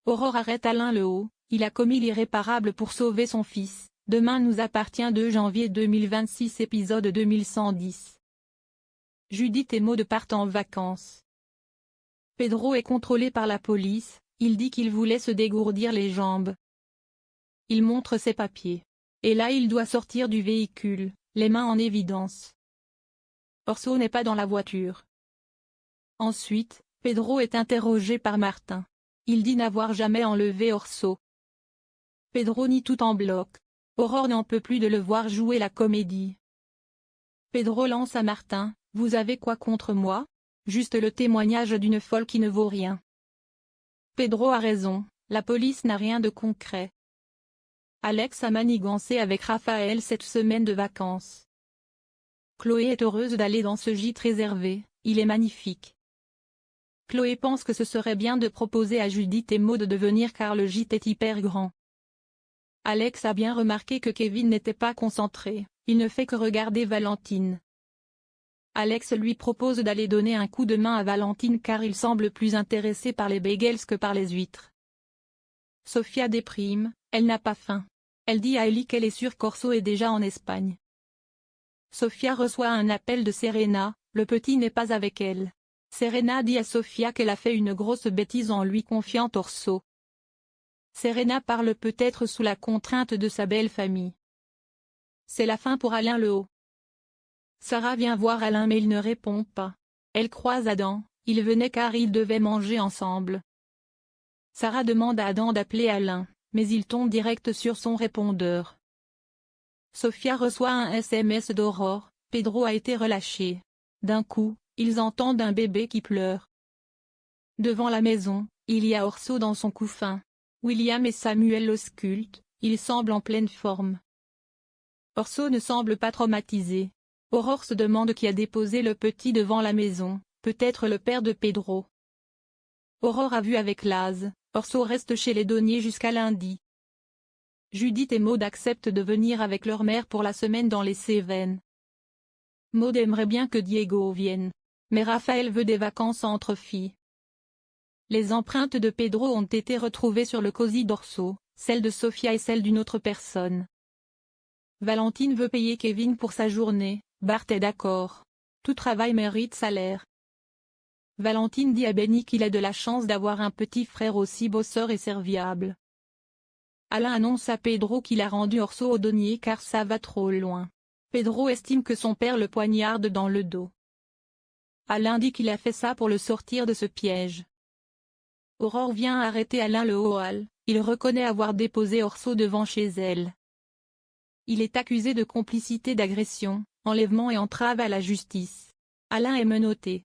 Aurore arrête Alain Lehaut, il a commis l'irréparable pour sauver son fils. Demain nous appartient 2 janvier 2026 épisode 2110. Judith et Maud partent en vacances. Pedro est contrôlé par la police, il dit qu'il voulait se dégourdir les jambes. Il montre ses papiers. Et là il doit sortir du véhicule, les mains en évidence. Orso n'est pas dans la voiture. Ensuite, Pedro est interrogé par Martin. Il dit n'avoir jamais enlevé Orso. Pedro nie tout en bloc. Aurore n'en peut plus de le voir jouer la comédie. Pedro lance à Martin, « Vous avez quoi contre moi? Juste le témoignage d'une folle qui ne vaut rien. » Pedro a raison, la police n'a rien de concret. Alex a manigancé avec Raphaël cette semaine de vacances. Chloé est heureuse d'aller dans ce gîte réservé, il est magnifique. Chloé pense que ce serait bien de proposer à Judith et Maud de venir car le gîte est hyper grand. Alex a bien remarqué que Kevin n'était pas concentré, il ne fait que regarder Valentine. Alex lui propose d'aller donner un coup de main à Valentine car il semble plus intéressé par les bagels que par les huîtres. Sofia déprime, elle n'a pas faim. Elle dit à Ellie qu'elle est sûre qu'Orso est déjà en Espagne. Sofia reçoit un appel de Serena, le petit n'est pas avec elle. Serena dit à Sofia qu'elle a fait une grosse bêtise en lui confiant Orso. Serena parle peut-être sous la contrainte de sa belle famille. C'est la fin pour Alain Lehaut. Sarah vient voir Alain mais il ne répond pas. Elle croise Adam, ils venaient car ils devaient manger ensemble. Sarah demande à Adam d'appeler Alain, mais il tombe direct sur son répondeur. Sofia reçoit un SMS d'Aurore, Pedro a été relâché. D'un coup, ils entendent un bébé qui pleure. Devant la maison, il y a Orso dans son couffin. William et Samuel l'auscultent, il semble en pleine forme. Orso ne semble pas traumatisé. Aurore se demande qui a déposé le petit devant la maison, peut-être le père de Pedro. Aurore a vu avec Laz, Orso reste chez les Donniers jusqu'à lundi. Judith et Maud acceptent de venir avec leur mère pour la semaine dans les Cévennes. Maud aimerait bien que Diego vienne. Mais Raphaël veut des vacances entre filles. Les empreintes de Pedro ont été retrouvées sur le cosy d'Orso, celle de Sofia et celle d'une autre personne. Valentine veut payer Kevin pour sa journée, Bart est d'accord. Tout travail mérite salaire. Valentine dit à Benny qu'il a de la chance d'avoir un petit frère aussi bosseur et serviable. Alain annonce à Pedro qu'il a rendu Orso au Donnier car ça va trop loin. Pedro estime que son père le poignarde dans le dos. Alain dit qu'il a fait ça pour le sortir de ce piège. Aurore vient arrêter Alain Lehaut. Il reconnaît avoir déposé Orso devant chez elle. Il est accusé de complicité d'agression, enlèvement et entrave à la justice. Alain est menotté.